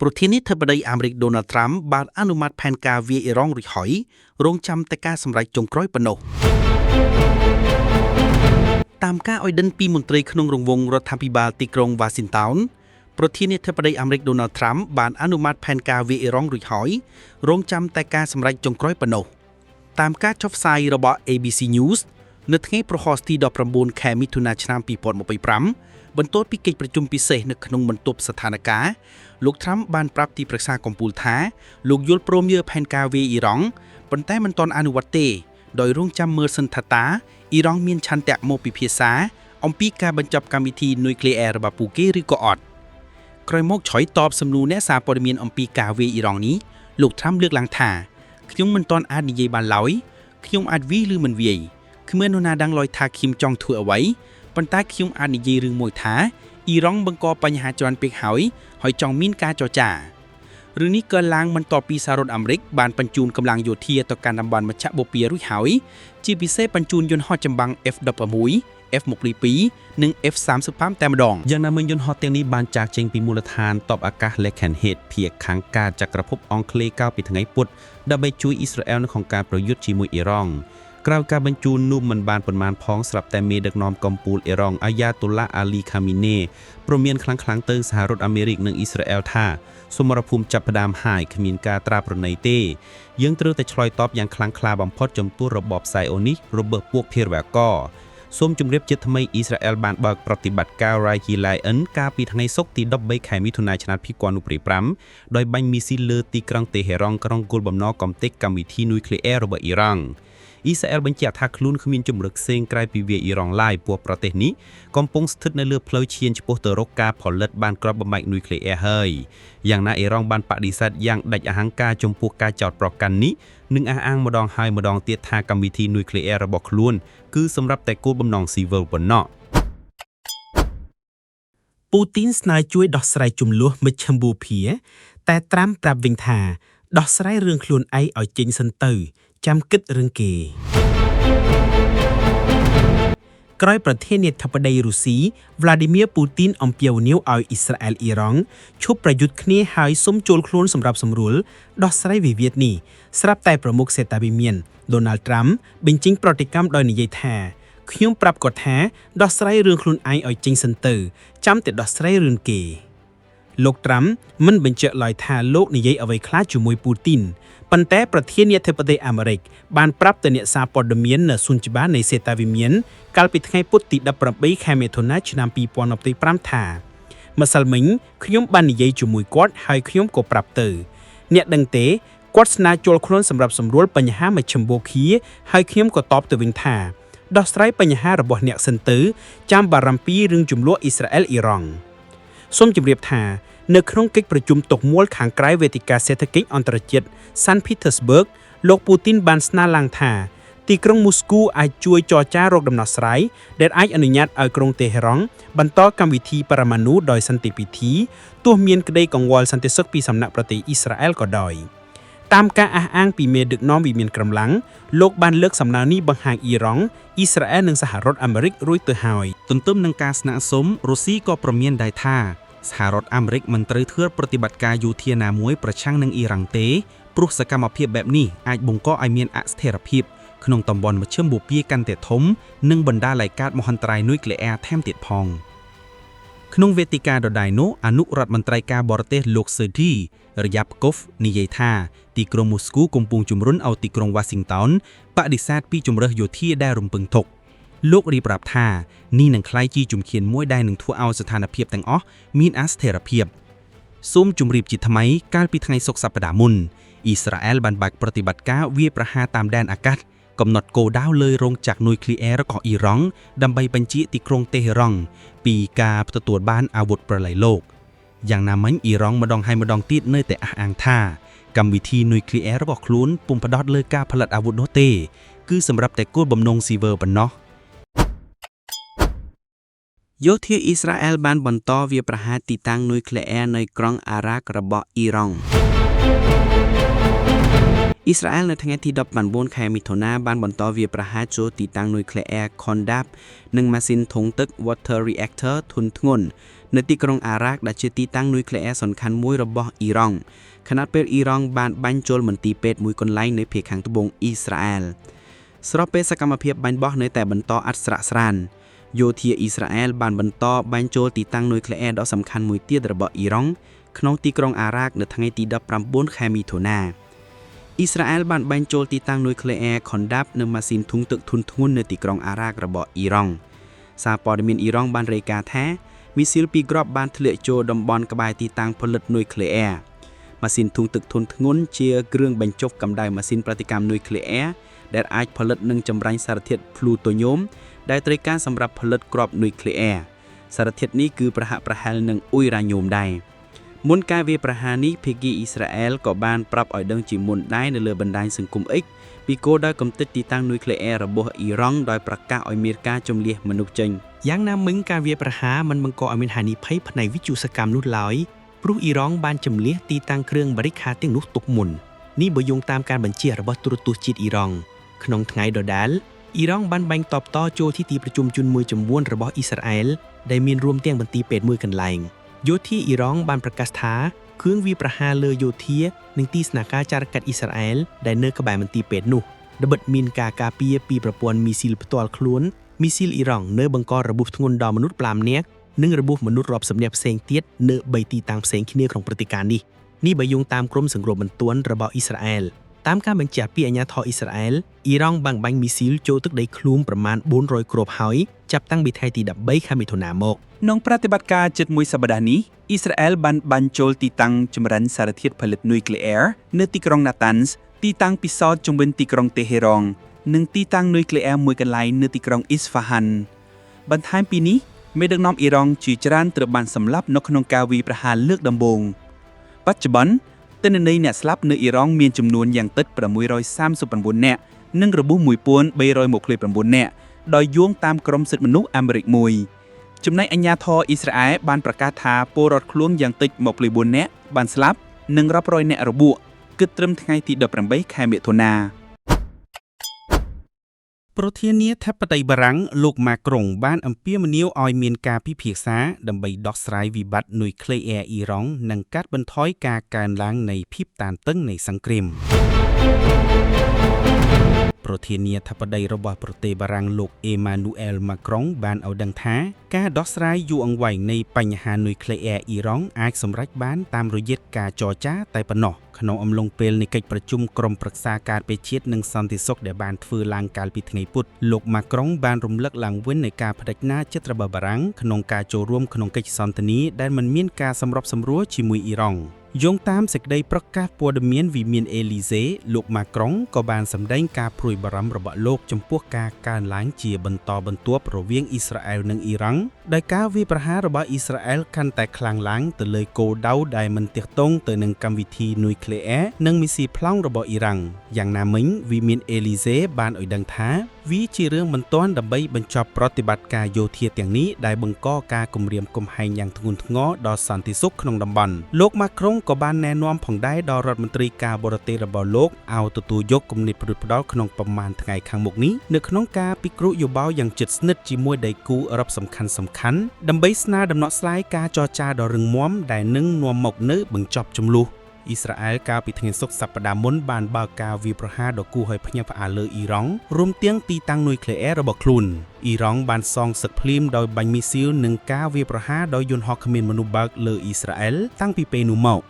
ប្រធានាធិបតីអាមេរិកដូណាល់ត្រាំបានអនុម័តផែនការវាយអ៊ីរ៉ង់រួចហើយរងចាំតែការសម្រេចចុងក្រោយប៉ុណ្ណោះតាមការឲ្យដឹងពីមន្ត្រីក្នុងរង្វង់រដ្ឋាភិបាលទីក្រុងវ៉ាស៊ីនតោនប្រធានាធិបតីអាមេរិកដូណាល់ត្រាំបានអនុម័តផែនការវាយអ៊ីរ៉ង់រួចហើយរងចាំតែការសម្រេចចុងក្រោយប៉ុណ្ណោះតាមការចុះផ្សាយរបស់ ABC News នៅថ្ងៃប្រហ័សទី19ខែមិថុនាឆ្នាំ2025បន្ទាប់ពីកិច្ចប្រជុំពិសេសនៅក្នុងបន្ទប់ស្ថានភាពលោកត្រាំបានប្រាប់ទីប្រឹក្សាកំពូលថាលោកយល់ព្រមយកផែនការវាយអ៊ីរ៉ង់ប៉ុន្តែមិនទាន់អនុវត្តទេដោយរងចាំមើលសិនថាតើអ៊ីរ៉ង់មានឆន្ទៈមកពិភាក្សាអំពីការបញ្ចប់កម្មវិធីនុយក្លេអ៊ែររបស់ពួកគេឬក៏អត់ក្រោយមកឆ្លើយតបសំណួរអ្នកសារព័ត៌មានអំពីការវាយអ៊ីរ៉ង់នេះលោកត្រាំលើកឡើងថាខ្ញុំមិនទាន់អាចនិយាយបានឡើយខ្ញុំអាចវាយឬមិនវាយគ្មាននរណាដឹងឡើយថាខ្ញុំចង់ធ្វើអ្វីប៉ុន្តែខ្ញុំអាចនិយាយរឿងមួយថាអ៊ីរ៉ង់បង្កបញ្ហាច្រើនពេកហើយចង់មានការចរចារឿងនេះក៏ឡើងបន្ទាប់ពីសហរដ្ឋអាមេរិកបានបញ្ជូនកម្លាំងយោធាទៅកាន់តំបន់មជ្ឈបូព៌ារួចហើយជាពិសេសបញ្ជូនយន្តហោះចម្បាំង F-16 F-22 និង F-35 តែម្ដងយ៉ាងណាមិញយន្តហោះទាំងនេះបានចាកចេញពីមូលដ្ឋានទ័ពអាកាស Lakenhead ភាគខាងកើតចក្រភពអង់គ្លេសកាលពីថ្ងៃពុធដើម្បីជួយអ៊ីស្រាអែលនៅក្នុងការប្រយុទ្ធជាមួយអ៊ីរ៉ង់ក្រៅការបញ្ជូននោះមិនបានប៉ុន្មានផងស្រាប់តែមេដឹកនាំកំពូលអ៊ីរ៉ង់អាយ៉ាតុលាអាលីខាមីនេព្រមានខ្លាំងទៅសហរដ្ឋអាមេរិកនិងអ៊ីស្រាអែលថាសមរភូមិចាប់ផ្ដើមហើយគ្មានការត្រាប្រណីទេយើងត្រូវតែឆ្លើយតបយ៉ាងខ្លាំងក្លាបំផុតចំពោះរបបសាយអូនេះរបស់ពួកភេរវករសូមជម្រាបជាថ្មីអ៊ីស្រាអែលបានបើកប្រតិបត្តិការ Raji Lion កាលពីថ្ងៃសុក្រទី13ខែមិថុនាឆ្នាំ2025ដោយបាញ់មីស៊ីលលើទីក្រុងតេហេរ៉ង់ក្រុងគោលបំណងកំទេចកម្មវិធីនុយក្លេអ៊ែររបស់អ៊ីរ៉ង់អ៊ីស្រាអែលបញ្ជាក់ថាខ្លួនគ្មានជំរឹកផ្សេងក្រៅពីវាយអ៊ីរ៉ង់ឡើយព្រោះប្រទេសនេះកំពុងស្ថិតនៅលើផ្លូវឈានឆ្ពោះទៅរកការផលិតបានគ្រាប់បំបែកនុយក្លេអ៊ែរហើយយ៉ាងណាអ៊ីរ៉ង់បានបដិសេធយ៉ាងដាច់អហង្ការចំពោះការចោទប្រកាន់នេះនិងអះអាងម្ដងហើយម្ដងទៀតថាកម្មវិធីនុយក្លេអ៊ែររបស់ខ្លួនគឺសម្រាប់តែគោលបំណងស៊ីវិលប៉ុណ្ណោះពូទីនស្នើជួយដោះស្រាយជម្លោះមជ្ឈមបូព៌ាតែត្រាំប្រាប់វិញថាដោះស្រាយរឿងខ្លួនឯងឲ្យចេញសិនទៅចាំគិតរឿងគេក្រោយប្រធានាធិបតីរុស្ស៊ី Vladimir Putin អំពាវនាវឲ្យអ៊ីស្រាអែលអ៊ីរ៉ង់ឈប់ប្រយុទ្ធគ្នាហើយសុំចូលខ្លួនសម្រាប់សម្រួលដោះស្រាយវិវាទនេះស្រាប់តែប្រមុខសេតាវិមាន Donald Trump បញ្ចេញប្រតិកម្មដោយនិយាយថាខ្ញុំប្រាប់គាត់ថាដោះស្រាយរឿងខ្លួនឯងឲ្យចេញសិនទៅចាំតែដោះស្រាយរឿងគេលោកត្រាំមិនបញ្ជាក់ឡើយថាលោកនិយាយអ្វីខ្លះជាមួយពូទីនប៉ុន្តែប្រធានាធិបតីអាមេរិកបានប្រាប់ទៅអ្នកសារព័ត៌មាននៅសួនច្បារនៃសេតាវិមានកាលពីថ្ងៃពុធទី18ខែមិថុនាឆ្នាំ2025ថាម្សិលមិញខ្ញុំបាននិយាយជាមួយគាត់ហើយខ្ញុំក៏ប្រាប់ទៅអ្នកដឹងទេគាត់ស្នើចូលខ្លួនសម្រាប់សម្រួលបញ្ហាមជ្ឈមបូព៌ាហើយខ្ញុំក៏តបទៅវិញថាដោះស្រាយបញ្ហារបស់អ្នកសិនទៅចាំបារម្ភពីរឿងជម្លោះអ៊ីស្រាអែលអ៊ីរ៉ង់សូមជម្រាបថានៅក្នុងកិច្ចប្រជុំតុមូលខាងក្រៅវេទិកាសេដ្ឋកិច្ចអន្តរជាតិ St. Petersburg លោកពូទីនបានស្នើឡើងថាទីក្រុងមូស្គូអាចជួយចរចារកដំណោះស្រាយដែលអាចអនុញ្ញាតឲ្យក្រុងតេហេរ៉ង់បន្តកម្មវិធីបរមាណុដោយសន្តិវិធីទោះមានក្តីកង្វល់សន្តិសុខពីសំណាក់ប្រទេសអ៊ីស្រាអែលក៏ដោយតាមការអះអាងពីមេដឹកនាំវិមានក្រំឡាំងលោកបានលើកសំណើនេះបង្ហាញអ៊ីរ៉ង់អ៊ីស្រាអែលនិងសហរដ្ឋអាមេរិករួចទៅហើយទន្ទឹមនឹងការស្នើសុំរុស្ស៊ីក៏ព្រមានដែរថាសហរដ្ឋអាមេរិកមិនត្រូវធ្វើប្រតិបត្តិការយោធាណាមួយប្រឆាំងនឹងអ៊ីរ៉ង់ទេព្រោះសកម្មភាពបែបនេះអាចបង្កឲ្យមានអស្ថិរភាពក្នុងតំបន់មជ្ឈមបូព៌ាកាន់តែធំនិងបណ្ដាលឲ្យកើតមហន្តរាយនុយក្លេអ៊ែរថែមទៀតផងក្នុងវេទិកាដដែលនោះអនុរដ្ឋមន្ត្រីការបរទេសលោកស៊ឺឌីរយ៉ាប់កូវនិយាយថាទីក្រុងមូស្គូកំពុងជំរុញឲ្យទីក្រុងវ៉ាស៊ីនតោនបដិសេធពីជំរើសយោធាដែលរំពឹងទុកលោករៀបរាប់ថានេះនឹងក្លាយជាជំហានមួយដែលនឹងធ្វើឲ្យស្ថានភាពទាំងអស់មានអស្ថិរភាពសូមជម្រាបជាថ្មីកាលពីថ្ងៃសុក្រសប្តាហ៍មុនអ៊ីស្រាអែលបានបើកប្រតិបត្តិការវាយប្រហារតាមដែនអាកាសកំណត់គោលដៅលើរោងចក្រនុយក្លេអ៊ែររបស់អ៊ីរ៉ង់ដើម្បីបញ្ជាទីក្រុងតេហេរ៉ង់ពីការទទួលបានអាវុធប្រឡ័យលោកយ៉ាងណាមិញអ៊ីរ៉ង់ម្ដងហើយម្ដងទៀតនៅតែអះអាងថាកម្មវិធីនុយក្លេអ៊ែររបស់ខ្លួនពុំផ្ដោតលើការផលិតអាវុធនោះទេគឺសម្រាប់តែគោលបំណងស៊ីវិលប៉ុណ្ណោះយោធាអ៊ីស្រាអែលបានបន្តវាយប្រហារទីតាំងនុយក្លេអ៊ែរនៅក្រុងអារ៉ាករបស់អ៊ីរ៉ង់អ៊ីស្រាអែលនៅថ្ងៃទី19ខែមិថុនាបានបន្តវាយប្រហារចូលទីតាំងនុយក្លេអ៊ែរ Kondab និងម៉ាស៊ីនធុងទឹក Water Reactor ធុនធ្ងន់ នៅទីក្រុងអារ៉ាកដែលជាទីតាំងនុយក្លេអ៊ែរសំខាន់មួយរបស់អ៊ីរ៉ង់ខណៈពេលអ៊ីរ៉ង់បានបាញ់ចូលមន្ទីរពេទ្យមួយកន្លែងនៅភាគខាងត្បូងអ៊ីស្រាអែលស្របពេលសកម្មភាពបាញ់បោះនៅតែបន្តអត់ស្រាកស្រានយោធាអ៊ីស្រាអែលបានបន្តបាញ់ចូលទីតាំងនុយក្លេអ៊ែរដ៏សំខាន់មួយទៀតរបស់អ៊ីរ៉ង់ក្នុងទីក្រុងអារ៉ាកនៅថ្ងៃទី19ខែមិថុនាអ៊ីស្រាអែលបានបាញ់ចូលទីតាំងនុយក្លេអ៊ែរខុនដាប់នៅម៉ាស៊ីនធុងទឹកធុនធ្ងន់នៅទីក្រុងអារ៉ាករបស់អ៊ីរ៉ង់សារព័ត៌មានអ៊ីរ៉ង់បានរាយការណ៍ថាមីស៊ីលពីរគ្រាប់បានធ្លាក់ចូលតំបន់ក្បែរទីតាំងផលិតនុយក្លេអ៊ែរម៉ាស៊ីនធុងទឹកធុនធ្ងន់ជាគ្រឿងបញ្ចុះកម្ដៅម៉ាស៊ីនប្រតិកម្មនុយក្លេអ៊ែរដែលអាចផលិតនិងចម្រាញ់សារធាតុភ្លូតូញូមដែលត្រូវការសម្រាប់ផលិតគ្រាប់នុយក្លេអ៊ែរសារធាតុនេះគឺប្រហាក់ប្រហែលនឹងអ៊ុយរ៉ាញ៉ូមដែរមុនការវាយប្រហារនេះភាគីអ៊ីស្រាអែលក៏បានប្រាប់ឲ្យដឹងជាមុនដែរនៅលើបណ្ដាញសង្គម X ពីគោលដៅកំទេចទីតាំងនុយក្លេអ៊ែររបស់អ៊ីរ៉ង់ដោយប្រកាសឲ្យមានការជំលះមនុស្សចេញយ៉ាងណាមិញការវាយប្រហារមិនបង្កឲ្យមានហានិភ័យផ្នែកវិទ្យុសកម្មនោះឡើយព្រោះអ៊ីរ៉ង់បានជំលះទីតាំងគ្រឿងបរិក្ខារទាំងនោះទុកមុននេះបើយោងតាមការបញ្ជារបស់ទូរទស្សន៍ជាតិអ៊ីរ៉ង់ក្នុងថ្ងៃដដែលអ៊ីរ៉ង់បានបាញ់តបតចូលទីប្រជុំជនមួយចំនួនរបស់អ៊ីស្រាអែលដែលមានរួមទាំងមន្ទីរពេទ្យមួយកន្លែងយោធាអ៊ីរ៉ង់បានប្រកាសថាគ្រឿងវាយប្រហារលើយោធានិងទីស្នាក់ការចរកាត់អ៊ីស្រាអែលដែលនៅក្បែរមន្ទីរពេទ្យនោះដែលបិទមានការការពារពីប្រព័ន្ធមីស៊ីលផ្ទាល់ខ្លួនមីស៊ីលអ៊ីរ៉ង់នៅបង្ករបួសធ្ងន់ដល់មនុស្ស5នាក់និងរបួសមនុស្សរាប់សិបនាក់ផ្សេងទៀតនៅ3ទីតាំងផ្សេងគ្នាក្នុងព្រឹត្តិការណ៍នេះបើយោងតាមក្រុមសង្គ្រោះបន្ទាន់របស់អ៊ីស្រាអែលតាមការបញ្ជាក់ពីអាជ្ញាធរអ៊ីស្រាអែលអ៊ីរ៉ង់បានបាញ់មីស៊ីលចូលទឹកដីឃ្លូមប្រមាណ400គ្រាប់ហើយចាប់តាំងពីថ្ងៃទី13ខែមិថុនាមកក្នុងប្រតិបត្តិការជិតមួយសប្តាហ៍នេះអ៊ីស្រាអែលបានបាញ់ចូលទីតាំងចម្រាញ់សារធាតុផលិតនុយក្លេអ៊ែរនៅទីក្រុងណាតាន់សទីតាំងពិសោធន៍ជំវិញទីក្រុងតេហេរ៉ង់និងទីតាំងនុយក្លេអ៊ែរមួយកន្លែងនៅទីក្រុងអ៊ីស្ហ្វាហាន់បន្ថែមពីនេះមេដឹកនាំអ៊ីរ៉ង់ជាច្រើនត្រូវបានសម្លាប់នៅក្នុងការវាយប្រហារលើកដំបូងបច្ចុប្បន្នទិន្នន័យអ្នកស្លាប់នៅអ៊ីរ៉ង់មានចំនួនយ៉ាងតិច639នាក់និងរបួស1329នាក់ដោយយោងតាមក្រមសិទ្ធិមនុស្សអាមេរិកមួយចំណែកអាជ្ញាធរអ៊ីស្រាអែលបានប្រកាសថាពលរដ្ឋខ្លួនយ៉ាងតិច24នាក់បានស្លាប់និងរាប់រយនាក់របួសគិតត្រឹមថ្ងៃទី18ខែមិថុនាប្រធានាធិបតីបារាំងលោកម៉ាក្រុងបានអំពាវនាវឲ្យមានការពិភាក្សាដើម្បីដោះស្រាយវិបត្តិនុយក្លេអ៊ែរអ៊ីរ៉ង់និងកាត់បន្ថយការកើនឡើងនៃភាពតានតឹងនៃសង្គ្រាមប្រធានាធិបតីរបស់ប្រទេសបារាំងលោកអេម៉ានូអែលម៉ាក្រុងបានឲ្យដឹងថាការដោះស្រាយយូរអង្វែងនៃបញ្ហានុយក្លេអ៊ែរអ៊ីរ៉ង់អាចសម្រេចបានតាមរយៈការចរចាតែប៉ុណ្ណោះក្នុងអំឡុងពេលនៃកិច្ចប្រជុំក្រុមប្រឹក្សាការពារជាតិនិងសន្តិសុខដែលបានធ្វើឡើងកាលពីថ្ងៃពុធលោកម៉ាក្រុងបានរំលឹកឡើងវិញនៃការបដិញ្ញាចិត្តរបស់បារាំងក្នុងការចូលរួមក្នុងកិច្ចសន្ទនាដែលមិនមានការសម្របសម្រួលជាមួយអ៊ីរ៉ង់យោងតាមសេចក្តីប្រកាសព័ត៌មានវិមានអេលីសេលោកម៉ាក្រុងក៏បានសម្ដែងការព្រួយបារម្ភរបស់លោកចំពោះការកើនឡើងជាបន្តបន្ទាប់រវាងអ៊ីស្រាអែលនិងអ៊ីរ៉ង់ដោយការវាយប្រហាររបស់អ៊ីស្រាអែលកាន់តែខ្លាំងឡើងទៅលើគោលដៅដែលមិនទាក់ទងទៅនឹងកម្មវិធីនុយក្លេអ៊ែរនិងមីស៊ីប្លង់របស់អ៊ីរ៉ង់យ៉ាងណាមិញវិមានអេលីសេបានឲ្យដឹងថាវាជារឿងបន្ទាន់ដើម្បីបញ្ចប់ប្រតិបត្តិការយោធាទាំងនេះដែលបង្កការគំរាមកំហែងយ៉ាងធ្ងន់ធ្ងរដល់សន្តិសុខក្នុងតំបន់លោកម៉ាក្រុងក៏បានណែនាំផងដែរដល់រដ្ឋមន្ត្រីការបរទេសរបស់លោកឲ្យទទួលយកគំនិតប្រឌិតផ្ដាល់ក្នុងប្រមាណថ្ងៃខាងមុខនេះនៅក្នុងការពិគ្រោះយោបល់យ៉ាងជិតស្និទ្ធជាមួយដៃគូអឺរ៉ុបសំខាន់ដើម្បីស្នើដំណោះស្រាយការចរចាដ៏រឹងមាំដែលនឹងនាំមកនូវបញ្ចប់ជម្លោះអ៊ីស្រាអែលកាលពីថ្ងៃសុក្រសប្តាហ៍មុនបានបើកការវាយប្រហារដ៏គួរឲ្យភ្ញាក់ផ្អើលលើអ៊ីរ៉ង់រួមទាំងទីតាំងនុយក្លេអ៊ែររបស់ខ្លួនអ៊ីរ៉ង់បានសងសឹកភ្លាមដោយបាញ់មីស៊ីលនិងការវាយប្រហារដោយយន្តហោះគ្មានមនុស្សបើកលើអ៊ីស្រាអែលតាំងពីពេលនោះមក